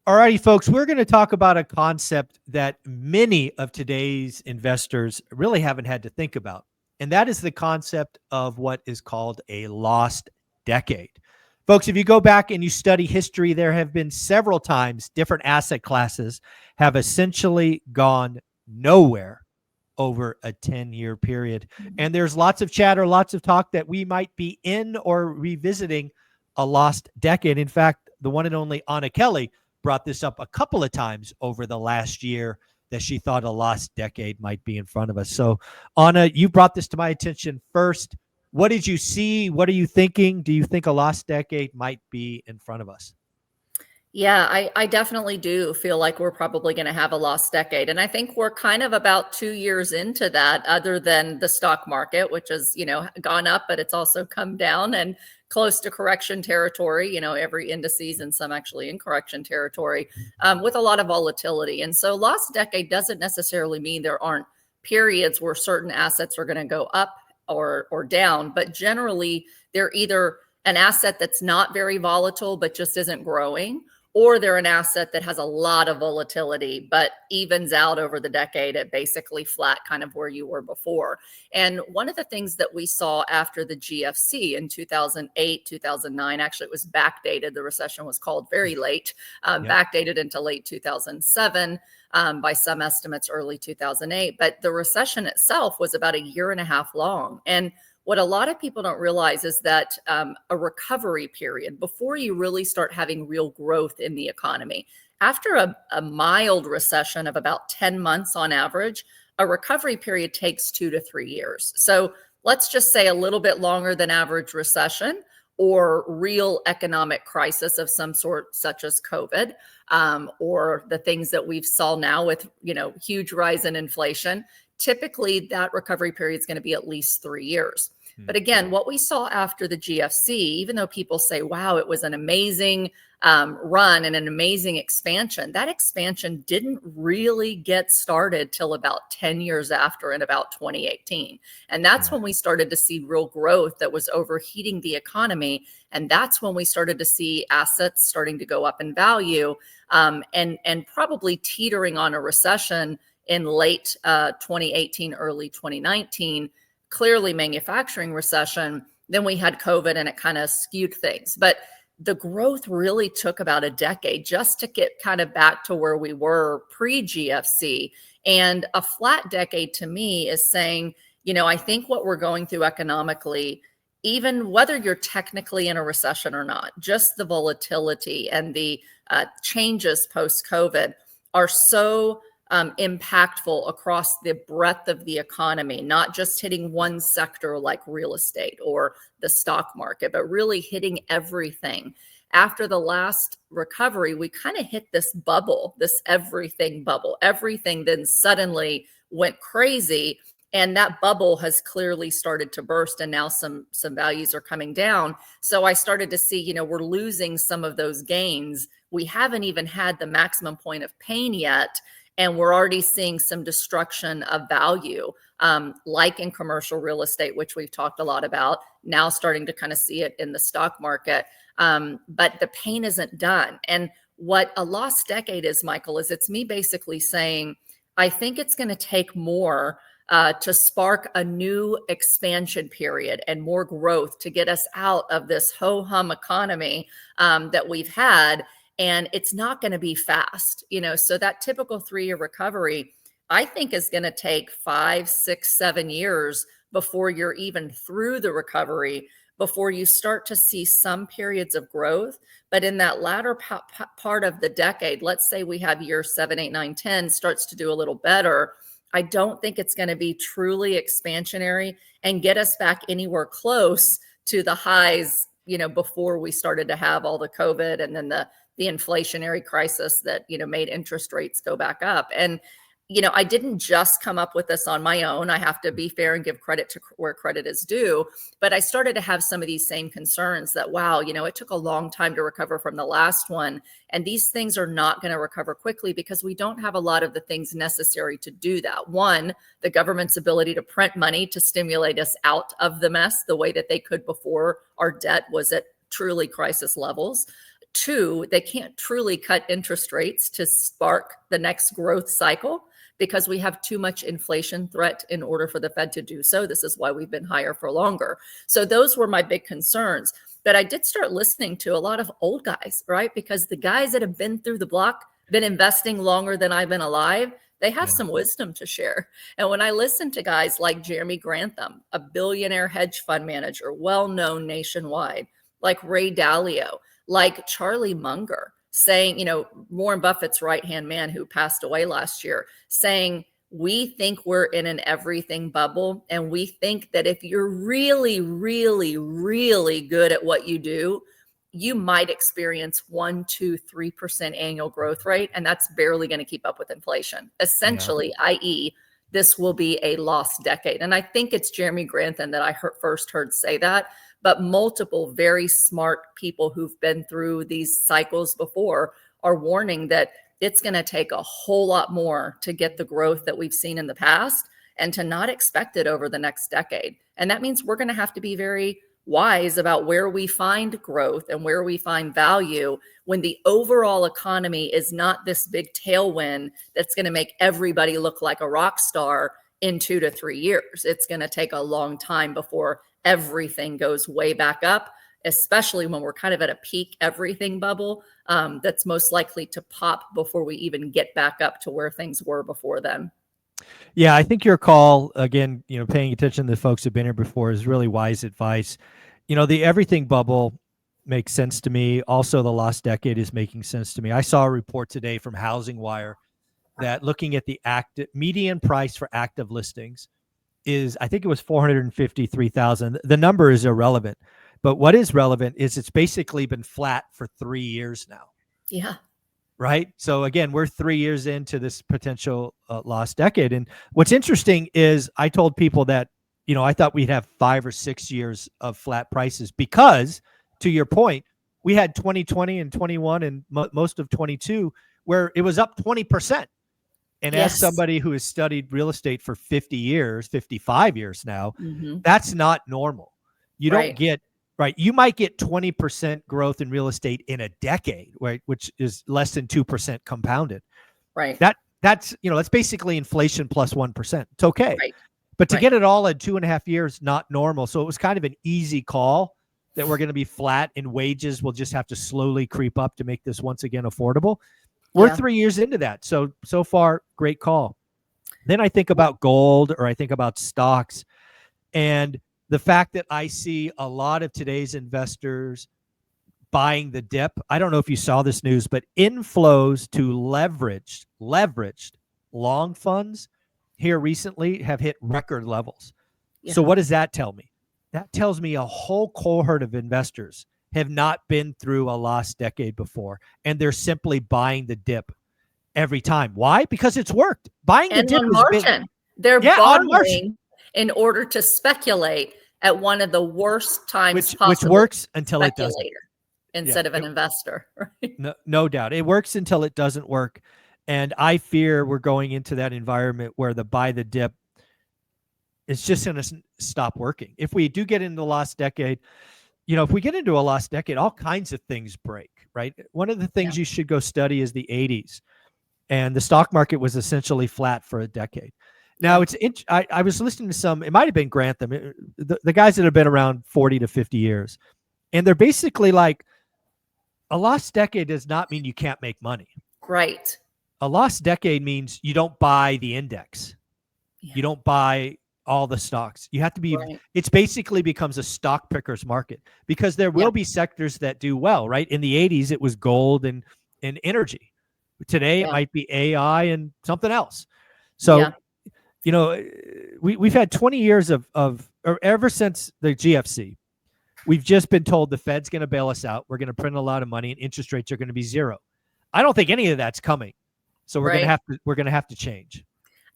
All righty, folks, we're going to talk about a concept that many of today's investors really haven't had to think about. And that is the concept of what is called a lost decade. Folks, if you go back and you study history, there have been several times different asset classes have essentially gone nowhere over a 10-year period. And there's lots of chatter, lots of talk that we might be in or revisiting a lost decade. In fact, the one and only Anna Kelly brought this up a couple of times over the last year that she thought a lost decade might be in front of us. So, Anna, you brought this to my attention first. What did you see? What are you thinking? Do you think a lost decade might be in front of us? Yeah, I definitely do feel like we're probably going to have a lost decade. And I think we're kind of about 2 years into that, other than the stock market, which has, gone up, but it's also come down and close to correction territory, every indices and some actually in correction territory, with a lot of volatility. And so lost decade doesn't necessarily mean there aren't periods where certain assets are going to go up or down, but generally they're either an asset that's not very volatile, but just isn't growing, or they're an asset that has a lot of volatility, but evens out over the decade at basically flat, kind of where you were before. And one of the things that we saw after the GFC in 2008, 2009, actually it was backdated. The recession was called very late, backdated into late 2007, by some estimates, early 2008. But the recession itself was about a year and a half long. And what a lot of people don't realize is that a recovery period, before you really start having real growth in the economy, after a mild recession of about 10 months on average, a recovery period takes 2 to 3 years. So let's just say a little bit longer than average recession or real economic crisis of some sort, such as COVID, or the things that we've saw now with, huge rise in inflation. Typically, that recovery period is going to be at least 3 years. But again, what we saw after the GFC, even though people say, wow, it was an amazing run and an amazing expansion, that expansion didn't really get started till about 10 years after, in about 2018. And that's when we started to see real growth that was overheating the economy. And that's when we started to see assets starting to go up in value, and probably teetering on a recession in late 2018, early 2019. Clearly manufacturing recession. Then we had COVID and it kind of skewed things. But the growth really took about a decade just to get kind of back to where we were pre-GFC. And a flat decade to me is saying, I think what we're going through economically, even whether you're technically in a recession or not, just the volatility and the changes post-COVID are so impactful across the breadth of the economy, not just hitting one sector like real estate or the stock market, but really hitting everything. After the last recovery, we kind of hit this bubble, this everything bubble. Everything then suddenly went crazy. And that bubble has clearly started to burst, and now some values are coming down. So I started to see, we're losing some of those gains. We haven't even had the maximum point of pain yet. And we're already seeing some destruction of value, like in commercial real estate, which we've talked a lot about, now starting to kind of see it in the stock market. But the pain isn't done. And what a lost decade is, Michael, is it's me basically saying, I think it's going to take more to spark a new expansion period and more growth to get us out of this ho-hum economy that we've had. And it's not going to be fast, so that typical 3-year recovery, I think, is going to take 5, 6, 7 years before you're even through the recovery, before you start to see some periods of growth. But in that latter part of the decade, let's say we have year 7, 8, 9, 10 starts to do a little better. I don't think it's going to be truly expansionary and get us back anywhere close to the highs, before we started to have all the COVID and then the inflationary crisis that, made interest rates go back up. And, I didn't just come up with this on my own. I have to be fair and give credit to where credit is due. But I started to have some of these same concerns that, wow, it took a long time to recover from the last one. And these things are not going to recover quickly because we don't have a lot of the things necessary to do that. One, the government's ability to print money to stimulate us out of the mess the way that they could before our debt was at truly crisis levels. Two, they can't truly cut interest rates to spark the next growth cycle because we have too much inflation threat in order for the Fed to do so. This is why we've been higher for longer. So those were my big concerns. But I did start listening to a lot of old guys, right? Because the guys that have been through the block, been investing longer than I've been alive, they have some wisdom to share. And when I listen to guys like Jeremy Grantham, a billionaire hedge fund manager, well-known nationwide, like Ray Dalio, like Charlie Munger, saying, Warren Buffett's right-hand man who passed away last year, saying, we think we're in an everything bubble. And we think that if you're really, really, really good at what you do, you might experience 1, 2, 3% annual growth rate. And that's barely going to keep up with inflation. Essentially, i.e., this will be a lost decade. And I think it's Jeremy Grantham that I first heard say that, but multiple very smart people who've been through these cycles before are warning that it's going to take a whole lot more to get the growth that we've seen in the past and to not expect it over the next decade. And that means we're going to have to be very wise about where we find growth and where we find value when the overall economy is not this big tailwind that's going to make everybody look like a rock star in 2 to 3 years. It's going to take a long time before everything goes way back up, especially when we're kind of at a peak everything bubble that's most likely to pop before we even get back up to where things were before then. Yeah, I think your call, again, paying attention to the folks who've been here before is really wise advice. The everything bubble makes sense to me. Also, the lost decade is making sense to me. I saw a report today from Housing Wire that looking at the median price for active listings is, I think it was 453,000. The number is irrelevant, but what is relevant is it's basically been flat for 3 years now. Yeah. Right. So again, we're 3 years into this potential lost decade. And what's interesting is I told people that, I thought we'd have 5 or 6 years of flat prices because, to your point, we had 2020 and 21 and most of 22 where it was up 20%. And as somebody who has studied real estate for 50 years, 55 years now, that's not normal. You don't get, right. You might get 20% growth in real estate in a decade, right? Which is less than 2% compounded. Right. That's basically inflation plus 1%. It's okay. Right. But to get it all in 2.5 years, not normal. So it was kind of an easy call that we're going to be flat and wages will just have to slowly creep up to make this once again affordable. We're 3 years into that. So far, great call. Then I think about gold or I think about stocks and the fact that I see a lot of today's investors buying the dip. I don't know if you saw this news, but inflows to leveraged long funds here recently have hit record levels. Yeah. So what does that tell me? That tells me a whole cohort of investors have not been through a lost decade before, and they're simply buying the dip every time. Why? Because it's worked. Buying the dip on margin. They're borrowing in order to speculate at one of the worst times possible. Which works until it doesn't. Instead of an investor. Right? No doubt. It works until it doesn't work. And I fear we're going into that environment where the buy the dip is just going to stop working. If we do get into the lost decade, if we get into a lost decade, all kinds of things break, right? One of the things you should go study is the 80s. And the stock market was essentially flat for a decade. Now, I was listening to some, it might have been Grantham, the guys that have been around 40 to 50 years. And they're basically like, a lost decade does not mean you can't make money. Right. A lost decade means you don't buy the index. Yeah. You don't buy all the stocks. You have to be, it's basically becomes a stock picker's market because there will be sectors that do well, right? In the 80s, it was gold and energy. Today, it might be AI and something else. So, we've had 20 years or ever since the GFC, we've just been told the Fed's going to bail us out. We're going to print a lot of money and interest rates are going to be zero. I don't think any of that's coming. So we're going to have to change.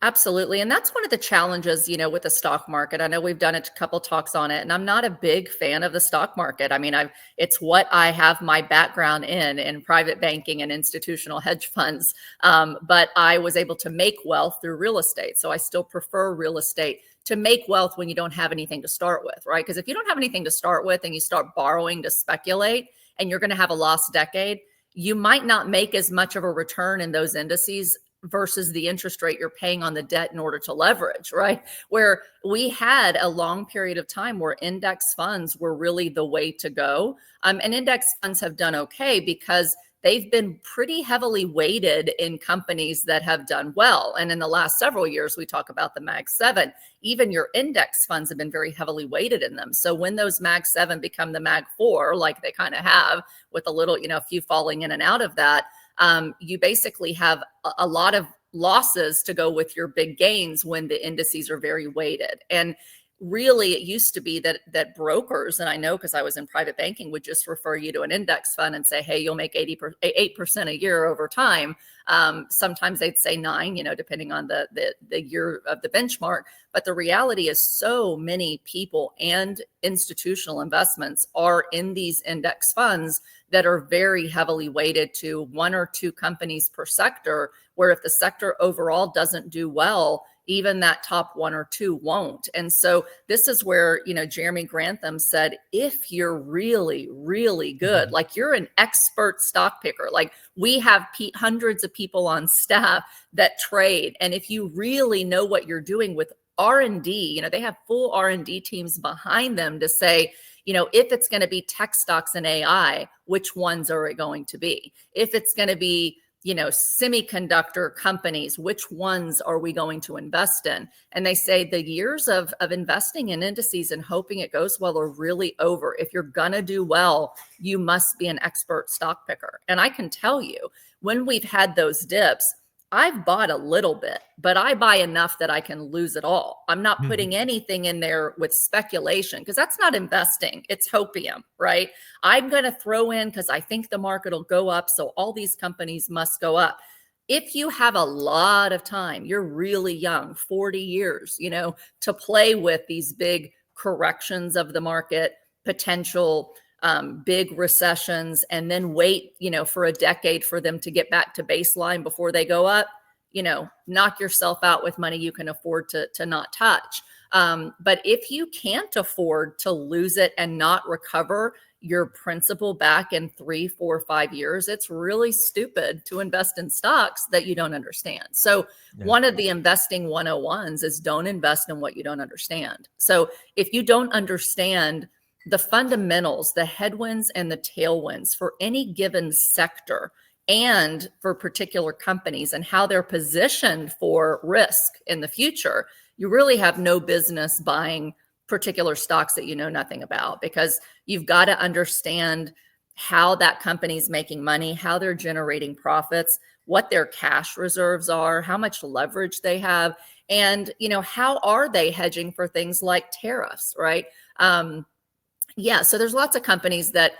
Absolutely. And that's one of the challenges, with the stock market. I know we've done a couple talks on it, and I'm not a big fan of the stock market. I mean, it's what I have my background in private banking and institutional hedge funds. But I was able to make wealth through real estate. So I still prefer real estate to make wealth when you don't have anything to start with, right? Because if you don't have anything to start with and you start borrowing to speculate, and you're going to have a lost decade, you might not make as much of a return in those indices versus the interest rate you're paying on the debt in order to leverage, right? Where we had a long period of time where index funds were really the way to go. And index funds have done okay because they've been pretty heavily weighted in companies that have done well. And in the last several years, we talk about the Mag 7, even your index funds have been very heavily weighted in them. So when those Mag 7 become the Mag 4, like they kind of have with a little, a few falling in and out of that, you basically have a lot of losses to go with your big gains when the indices are very weighted. And really, it used to be that brokers, and I know because I was in private banking, would just refer you to an index fund and say, hey, you'll make 8% a year over time. Sometimes they'd say 9, depending on the year of the benchmark. But the reality is so many people and institutional investments are in these index funds that are very heavily weighted to 1 or 2 companies per sector, where if the sector overall doesn't do well, even that top 1 or 2 won't. And so this is where, Jeremy Grantham said, if you're really, really good, like you're an expert stock picker, like we have hundreds of people on staff that trade. And if you really know what you're doing with R&D, they have full R&D teams behind them to say, if it's going to be tech stocks and AI, which ones are it going to be? If it's going to be, semiconductor companies, which ones are we going to invest in? And they say the years of investing in indices and hoping it goes well are really over. If you're going to do well, you must be an expert stock picker. And I can tell you, when we've had those dips, I've bought a little bit, but I buy enough that I can lose it all. I'm not putting anything in there with speculation because that's not investing. It's hopium, right? I'm going to throw in because I think the market will go up. So all these companies must go up. If you have a lot of time, you're really young, 40 years, to play with these big corrections of the market, potential big recessions, and then wait, for a decade for them to get back to baseline before they go up, knock yourself out with money you can afford to not touch. But if you can't afford to lose it and not recover your principal back in 3, 4, 5 years, it's really stupid to invest in stocks that you don't understand. So one of the investing 101s is don't invest in what you don't understand. So if you don't understand the fundamentals, the headwinds and the tailwinds for any given sector and for particular companies and how they're positioned for risk in the future, you really have no business buying particular stocks that you know nothing about, because you've got to understand how that company's making money, how they're generating profits, what their cash reserves are, how much leverage they have, and how are they hedging for things like tariffs, right? So there's lots of companies that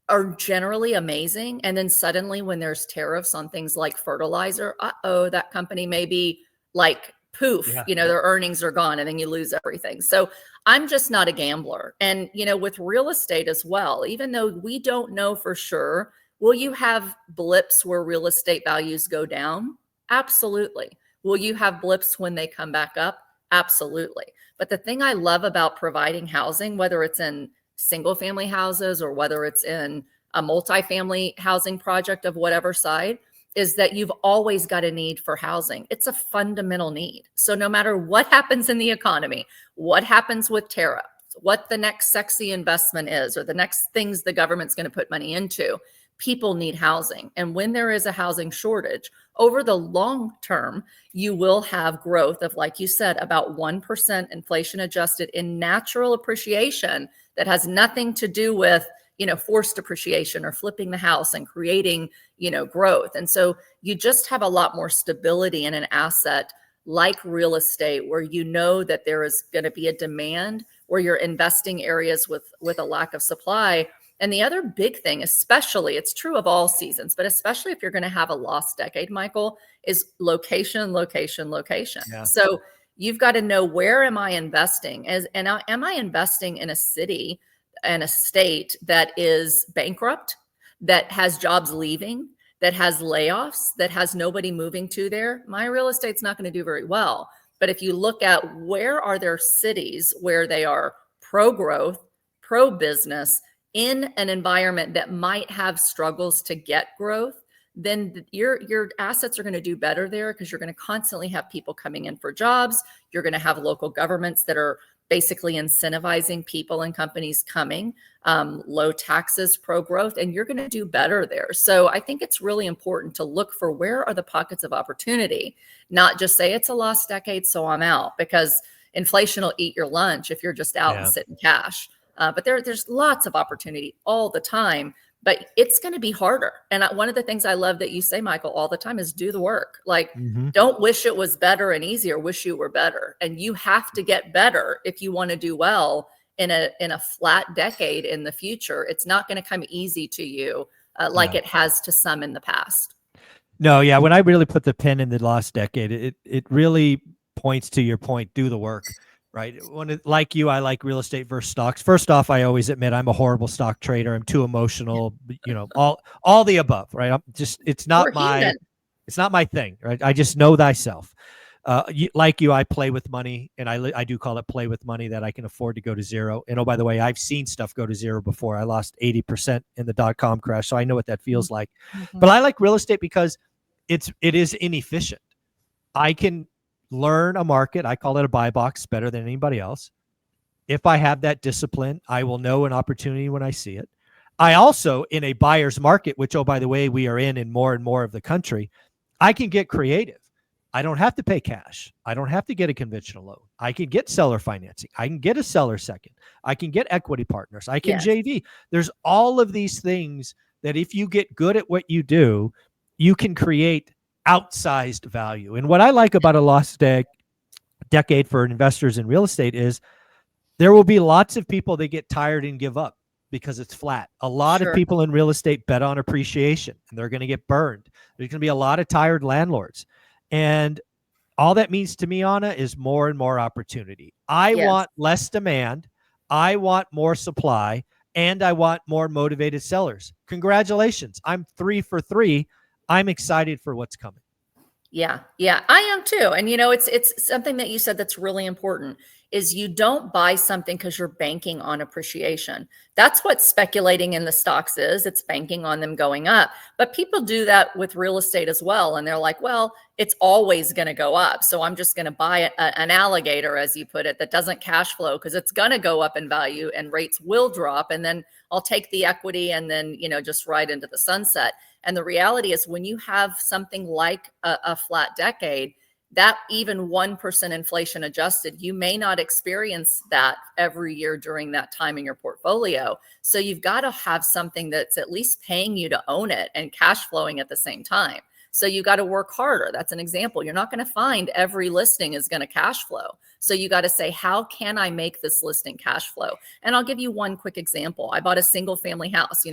are generally amazing. And then suddenly when there's tariffs on things like fertilizer, that company may be like poof, their earnings are gone and then you lose everything. So I'm just not a gambler. And, with real estate as well, even though we don't know for sure, will you have blips where real estate values go down? Absolutely. Will you have blips when they come back up? Absolutely. But the thing I love about providing housing, whether it's in single family houses or whether it's in a multifamily housing project of whatever side, is that you've always got a need for housing. It's a fundamental need. So no matter what happens in the economy, what happens with tariffs, what the next sexy investment is, or the next things the government's going to put money into, people need housing. And when there is a housing shortage, over the long term, you will have growth of, like you said, about 1% inflation adjusted in natural appreciation that has nothing to do with, forced appreciation or flipping the house and creating, growth. And so you just have a lot more stability in an asset like real estate, where that there is going to be a demand, where you're investing areas with a lack of supply. And the other big thing, especially, it's true of all seasons, but especially if you're going to have a lost decade, Michael, is location, location, location. Yeah. So you've got to know, where am I investing? Am I investing in a city and a state that is bankrupt, that has jobs leaving, that has layoffs, that has nobody moving to there? My real estate's not going to do very well. But if you look at where are there cities where they are pro-growth, pro-business, in an environment that might have struggles to get growth, then your assets are going to do better there, because you're going to constantly have people coming in for jobs. You're going to have local governments that are basically incentivizing people and companies coming, low taxes, pro growth, and you're going to do better there. So I think it's really important to look for where are the pockets of opportunity, not just say it's a lost decade, so I'm out, because inflation will eat your lunch if you're just out and sitting cash. But there's lots of opportunity all the time, but it's going to be harder. And one of the things I love that you say, Michael, all the time is do the work. Like, don't wish it was better and easier, wish you were better. And you have to get better if you want to do well in a flat decade in the future. It's not going to come easy to you like it has to some in the past. No, yeah. When I really put the pin in the lost decade, it really points to your point, do the work. Right. Like you, I like real estate versus stocks. First off, I always admit I'm a horrible stock trader. I'm too emotional, all the above. Right. It's not my thing. Right. I just know thyself. Like you, I play with money, and I do call it play with money that I can afford to go to zero. And oh, by the way, I've seen stuff go to zero before. I lost 80% in the .com crash, so I know what that feels like. But I like real estate because it is inefficient. I can learn a market. I call it a buy box better than anybody else. If I have that discipline, I will know an opportunity when I see it. I also, in a buyer's market, which, oh, by the way, we are in more and more of the country, I can get creative. I don't have to pay cash. I don't have to get a conventional loan. I can get seller financing. I can get a seller second. I can get equity partners. I can JV. There's all of these things that if you get good at what you do, you can create outsized value. And what I like about a lost decade for investors in real estate is there will be lots of people that get tired and give up because it's flat. A lot of people in real estate bet on appreciation, and they're going to get burned. There's going to be a lot of tired landlords. And all that means to me, Anna, is more and more opportunity. I want less demand. I want more supply, and I want more motivated sellers. Congratulations. I'm 3 for 3. I'm excited for what's coming. Yeah, I am too. And it's something that you said that's really important is you don't buy something because you're banking on appreciation. That's what speculating in the stocks is. It's banking on them going up. But people do that with real estate as well. And they're like, well, it's always going to go up. So I'm just going to buy an alligator, as you put it, that doesn't cash flow because it's going to go up in value and rates will drop. And then I'll take the equity and then, just ride into the sunset. And the reality is when you have something like a flat decade, that even 1% inflation adjusted, you may not experience that every year during that time in your portfolio. So you've got to have something that's at least paying you to own it and cash flowing at the same time. So you got to work harder. That's an example. You're not going to find every listing is going to cash flow. So you got to say, how can I make this listing cash flow? And I'll give you one quick example. I bought a single family house.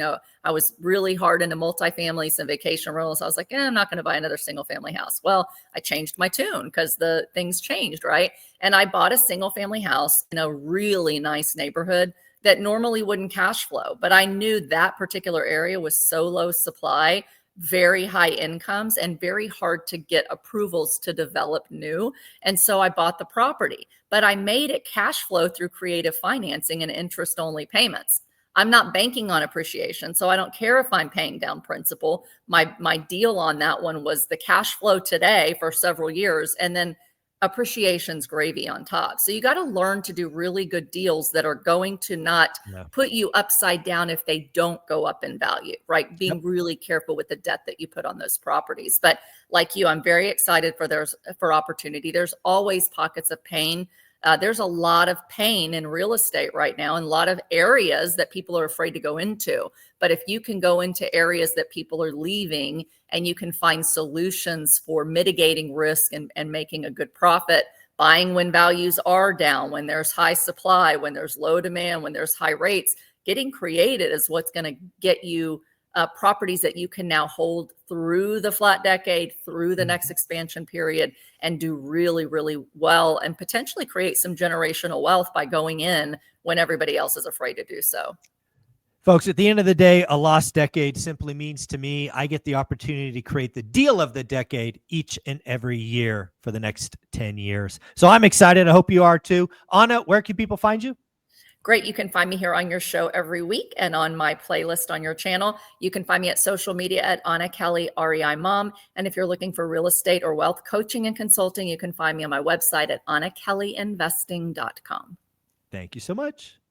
I was really hard into multifamilies and vacation rentals. I was like, I'm not going to buy another single family house. Well, I changed my tune because the things changed, right? And I bought a single family house in a really nice neighborhood that normally wouldn't cash flow. But I knew that particular area was so low supply, very high incomes, and very hard to get approvals to develop new. And so I bought the property, but I made it cash flow through creative financing and interest only payments. I'm not banking on appreciation, so I don't care if I'm paying down principal. My deal on that one was the cash flow today for several years, and then appreciation's gravy on top. So you got to learn to do really good deals that are going to not put you upside down if they don't go up in value, right? Being really careful with the debt that you put on those properties. But like you, I'm very excited for opportunity. There's always pockets of pain. There's a lot of pain in real estate right now and a lot of areas that people are afraid to go into. But if you can go into areas that people are leaving and you can find solutions for mitigating risk and making a good profit, buying when values are down, when there's high supply, when there's low demand, when there's high rates, getting creative is what's going to get you properties that you can now hold through the flat decade, through the next expansion period, and do really, really well and potentially create some generational wealth by going in when everybody else is afraid to do so. Folks, at the end of the day, a lost decade simply means to me, I get the opportunity to create the deal of the decade each and every year for the next 10 years. So I'm excited. I hope you are too. Anna, where can people find you? Great. You can find me here on your show every week and on my playlist on your channel. You can find me at social media at Anna Kelly, REI Mom. And if you're looking for real estate or wealth coaching and consulting, you can find me on my website at annakellyinvesting.com. Thank you so much.